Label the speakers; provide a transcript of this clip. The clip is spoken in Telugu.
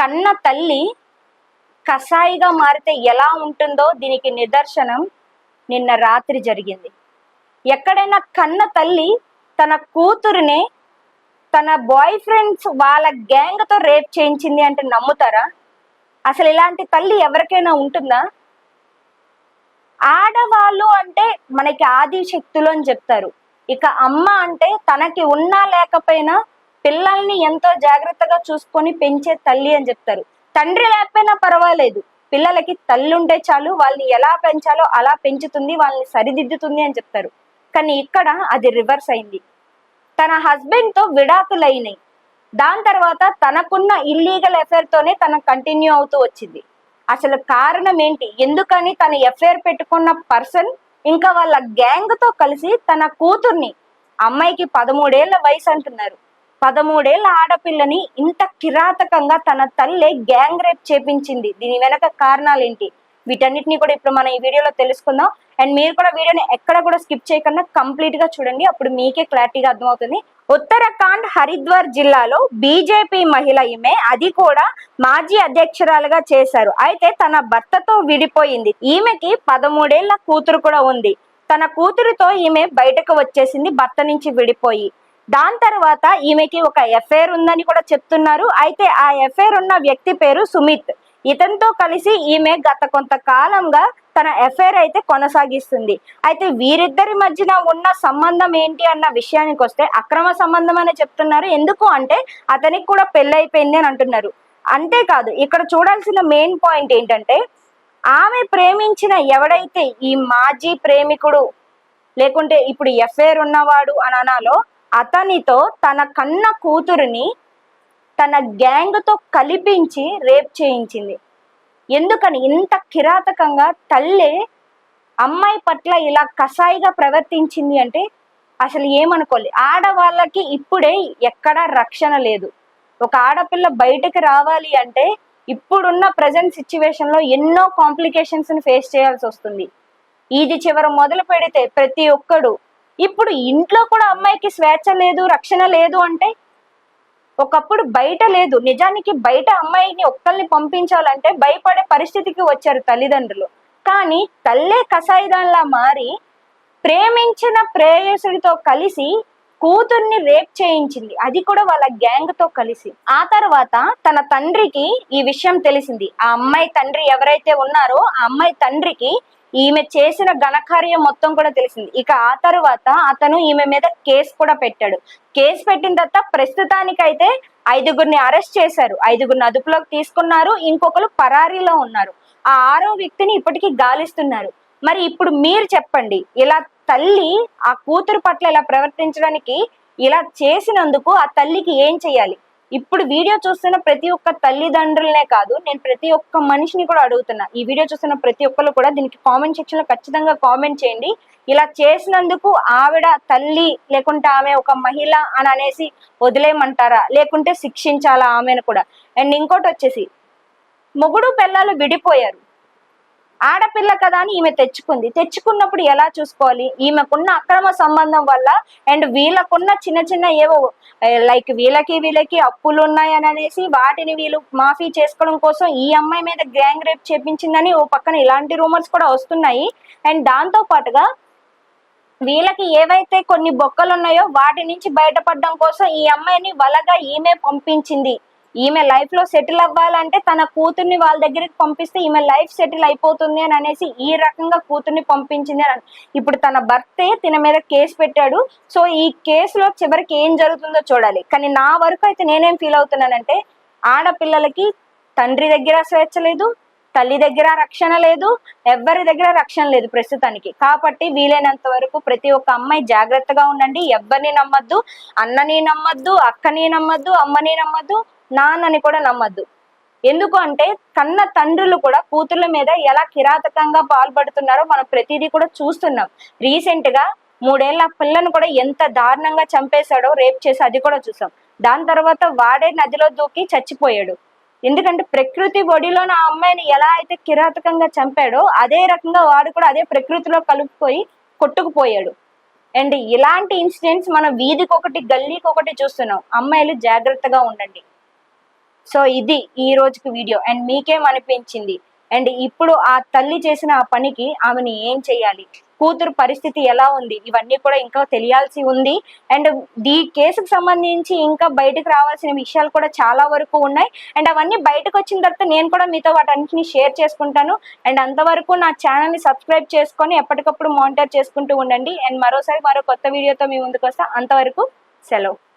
Speaker 1: కన్న తల్లి కసాయిగా మారితే ఎలా ఉంటుందో దీనికి నిదర్శనం నిన్న రాత్రి జరిగింది. ఎక్కడైనా కన్న తల్లి తన కూతురుని తన బాయ్ ఫ్రెండ్స్ వాళ్ళ గ్యాంగ్తో రేప్ చేయించింది అంటే నమ్ముతారా? అసలు ఇలాంటి తల్లి ఎవరికైనా ఉంటుందా? ఆడవాళ్ళు అంటే మనకి ఆది శక్తులు అని చెప్తారు. ఇక అమ్మ అంటే తనకి ఉన్నా లేకపోయినా పిల్లల్ని ఎంతో జాగ్రత్తగా చూసుకొని పెంచే తల్లి అని చెప్తారు. తండ్రి లేకపోయినా పర్వాలేదు, పిల్లలకి తల్లి ఉంటే చాలు, వాళ్ళని ఎలా పెంచాలో అలా పెంచుతుంది, వాళ్ళని సరిదిద్దుతుంది అని చెప్తారు. కానీ ఇక్కడ అది రివర్స్ అయింది. తన హస్బెండ్తో విడాకులైనాయి, దాని తర్వాత తనకున్న ఇల్లీగల్ అఫైర్ తోనే తన కంటిన్యూ అవుతూ వచ్చింది. అసలు కారణం ఏంటి? ఎందుకని తన అఫైర్ పెట్టుకున్న పర్సన్ ఇంకా వాళ్ళ గ్యాంగ్ తో కలిసి తన కూతుర్ని, అమ్మాయికి 13 ఏళ్ల వయసు అంటున్నారు, 13 ఏళ్ల ఆడపిల్లని ఇంత కిరాతకంగా తన తల్లి గ్యాంగ్ రేప్ చేపించింది. దీని వెనక కారణాలు ఏంటి? వీటన్నిటిని కూడా ఇప్పుడు మనం ఈ వీడియోలో తెలుసుకుందాం. అండ్ మీరు కూడా వీడియోని ఎక్కడ కూడా స్కిప్ చేయకుండా కంప్లీట్ గా చూడండి, అప్పుడు మీకే క్లారిటీగా అర్థమవుతుంది. ఉత్తరాఖండ్ హరిద్వార్ జిల్లాలో బీజేపీ మహిళ ఈమె, అది కూడా మాజీ అధ్యక్షురాలుగా చేశారు. అయితే తన భర్తతో విడిపోయింది. ఈమెకి 13 ఏళ్ల కూతురు కూడా ఉంది. తన కూతురుతో ఈమె బయటకు వచ్చేసింది భర్త నుంచి విడిపోయి. దాని తర్వాత ఈమెకి ఒక ఎఫైర్ ఉందని కూడా చెప్తున్నారు. అయితే ఆ ఎఫైర్ ఉన్న వ్యక్తి పేరు సుమిత్. ఇతనితో కలిసి ఈమె గత కొంతకాలంగా తన ఎఫైర్ అయితే కొనసాగిస్తుంది. అయితే వీరిద్దరి మధ్యన ఉన్న సంబంధం ఏంటి అన్న విషయానికి వస్తే అక్రమ సంబంధం అనే చెప్తున్నారు. ఎందుకు అంటే అతనికి కూడా పెళ్ళైపోయింది అని అంటున్నారు. అంతేకాదు, ఇక్కడ చూడాల్సిన మెయిన్ పాయింట్ ఏంటంటే ఆమె ప్రేమించిన ఎవడైతే ఈ మాజీ ప్రేమికుడు లేకుంటే ఇప్పుడు ఎఫైర్ ఉన్నవాడు అని అనాలో, అతనితో తన కన్న కూతురిని తన గ్యాంగ్తో కలిపించి రేప్ చేయించింది. ఎందుకని ఇంత కిరాతకంగా తల్లి అమ్మాయి పట్ల ఇలా కసాయిగా ప్రవర్తించింది అంటే అసలు ఏమనుకోవాలి. ఆడవాళ్ళకి ఇప్పుడే ఎక్కడా రక్షణ లేదు. ఒక ఆడపిల్ల బయటకు రావాలి అంటే ఇప్పుడున్న ప్రజెంట్ సిచ్యువేషన్ లో ఎన్నో కాంప్లికేషన్స్ ని ఫేస్ చేయాల్సి వస్తుంది. ఇది చివర మొదలు పెడితే ప్రతి ఒక్కడు ఇప్పుడు ఇంట్లో కూడా అమ్మాయికి స్వేచ్ఛ లేదు, రక్షణ లేదు. అంటే ఒకప్పుడు బయట లేదు, నిజానికి బయట అమ్మాయిని ఒక్కల్ని పంపించాలంటే భయపడే పరిస్థితికి వచ్చారు తల్లిదండ్రులు. కానీ తల్లే కసాయిదాన్లా మారి ప్రేమించిన ప్రేయసుడితో కలిసి కూతుర్ని రేప్ చేయించింది, అది కూడా వాళ్ళ గ్యాంగ్ తో కలిసి. ఆ తర్వాత తన తండ్రికి ఈ విషయం తెలిసింది. ఆ అమ్మాయి తండ్రి ఎవరైతే ఉన్నారో ఆ అమ్మాయి తండ్రికి ఈమె చేసిన ఘనకార్యం మొత్తం కూడా తెలిసింది. ఇక ఆ తర్వాత అతను ఈమె మీద కేసు కూడా పెట్టాడు. కేసు పెట్టిన తర్వాత ప్రస్తుతానికైతే 5గురిని అరెస్ట్ చేశారు, 5గురిని అదుపులోకి తీసుకున్నారు, ఇంకొకరు పరారీలో ఉన్నారు. ఆ 6వ వ్యక్తిని ఇప్పటికీ గాలిస్తున్నారు. మరి ఇప్పుడు మీరు చెప్పండి, ఇలా తల్లి ఆ కూతురు పట్ల ఇలా ప్రవర్తించడానికి, ఇలా చేసినందుకు ఆ తల్లికి ఏం చేయాలి? ఇప్పుడు వీడియో చూస్తున్న ప్రతి ఒక్క తల్లిదండ్రులనే కాదు, నేను ప్రతి ఒక్క మనిషిని కూడా అడుగుతున్నా. ఈ వీడియో చూస్తున్న ప్రతి ఒక్కరు కూడా దీనికి కామెంట్ సెక్షన్ లో ఖచ్చితంగా కామెంట్ చేయండి. ఇలా చేసినందుకు ఆవిడ తల్లి లేకుంటే ఆమె ఒక మహిళ అని అనేసి వదిలేయమంటారా, లేకుంటే శిక్షించాలా ఆమెను కూడా? అండ్ ఇంకోటి వచ్చేసి, మొగుడు పిల్లలు విడిపోయారు, ఆడపిల్ల కదా అని ఈమె తెచ్చుకున్నప్పుడు ఎలా చూసుకోవాలి? ఈమెకున్న అక్రమ సంబంధం వల్ల అండ్ వీళ్ళకున్న చిన్న చిన్న ఏవో లైక్ వీళ్ళకి అప్పులు ఉన్నాయని అనేసి వాటిని వీళ్ళు మాఫీ చేసుకోవడం కోసం ఈ అమ్మాయి మీద గ్యాంగ్ రేప్ చేపించిందని ఓ పక్కన ఇలాంటి రూమర్స్ కూడా వస్తున్నాయి. అండ్ దాంతో పాటుగా వీళ్ళకి ఏవైతే కొన్ని బొక్కలు ఉన్నాయో వాటి నుంచి బయటపడడం కోసం ఈ అమ్మాయిని వలగా ఈమె పంపించింది. ఈమె లైఫ్ లో సెటిల్ అవ్వాలంటే తన కూతుర్ని వాళ్ళ దగ్గరికి పంపిస్తే ఈమె లైఫ్ సెటిల్ అయిపోతుంది అని అనేసి ఈ రకంగా కూతుర్ని పంపించింది అని. ఇప్పుడు తన భర్తే తిన మీద కేసు పెట్టాడు. సో ఈ కేసులో చివరికి ఏం జరుగుతుందో చూడాలి. కానీ నా వరకు అయితే నేనేం ఫీల్ అవుతున్నానంటే, ఆడపిల్లలకి తండ్రి దగ్గర స్వేచ్ఛ లేదు, తల్లి దగ్గర రక్షణ లేదు, ఎవరి దగ్గర రక్షణ లేదు ప్రస్తుతానికి. కాబట్టి వీలైనంత వరకు ప్రతి ఒక్క అమ్మాయి జాగ్రత్తగా ఉండండి. ఎవరిని నమ్మద్దు, అన్నని నమ్మద్దు, అక్కని నమ్మద్దు, అమ్మని నమ్మద్దు, నాన్నని కూడా నమ్మద్దు. ఎందుకు అంటే కన్న తండ్రులు కూడా కూతుర్ల మీద ఎలా కిరాతకంగా పాల్పడుతున్నారో మనం ప్రతిదీ కూడా చూస్తున్నాం. రీసెంట్ గా 3 ఏళ్ల పిల్లను కూడా ఎంత దారుణంగా చంపేశాడో, రేప్ చేసి, అది కూడా చూసాం. దాని తర్వాత వాడే నదిలో దూకి చచ్చిపోయాడు. ఎందుకంటే ప్రకృతి ఒడిలో నా అమ్మాయిని ఎలా అయితే కిరాతకంగా చంపాడో అదే రకంగా వాడు కూడా అదే ప్రకృతిలో కలుపుకొని కొట్టుకుపోయాడు. అండ్ ఇలాంటి ఇన్సిడెంట్స్ మనం వీధికి ఒకటి, గల్లీకి ఒకటి చూస్తున్నాం. అమ్మాయిలు జాగ్రత్తగా ఉండండి. సో ఇది ఈ రోజుకి వీడియో. అండ్ మీకేమనిపించింది? అండ్ ఇప్పుడు ఆ తల్లి చేసిన ఆ పనికి ఆమెని ఏం చేయాలి, కూతురు పరిస్థితి ఎలా ఉంది, ఇవన్నీ కూడా ఇంకా తెలియాల్సి ఉంది. అండ్ ఈ కేసుకు సంబంధించి ఇంకా బయటకు రావాల్సిన విషయాలు కూడా చాలా వరకు ఉన్నాయి. అండ్ అవన్నీ బయటకు వచ్చిన తర్వాత నేను కూడా మీతో వాటన్నిటిని షేర్ చేసుకుంటాను. అండ్ అంతవరకు నా ఛానల్ని సబ్స్క్రైబ్ చేసుకొని ఎప్పటికప్పుడు మానిటర్ చేసుకుంటూ ఉండండి. అండ్ మరోసారి మరో కొత్త వీడియోతో మీ ముందుకు వస్తా. అంతవరకు సెలవు.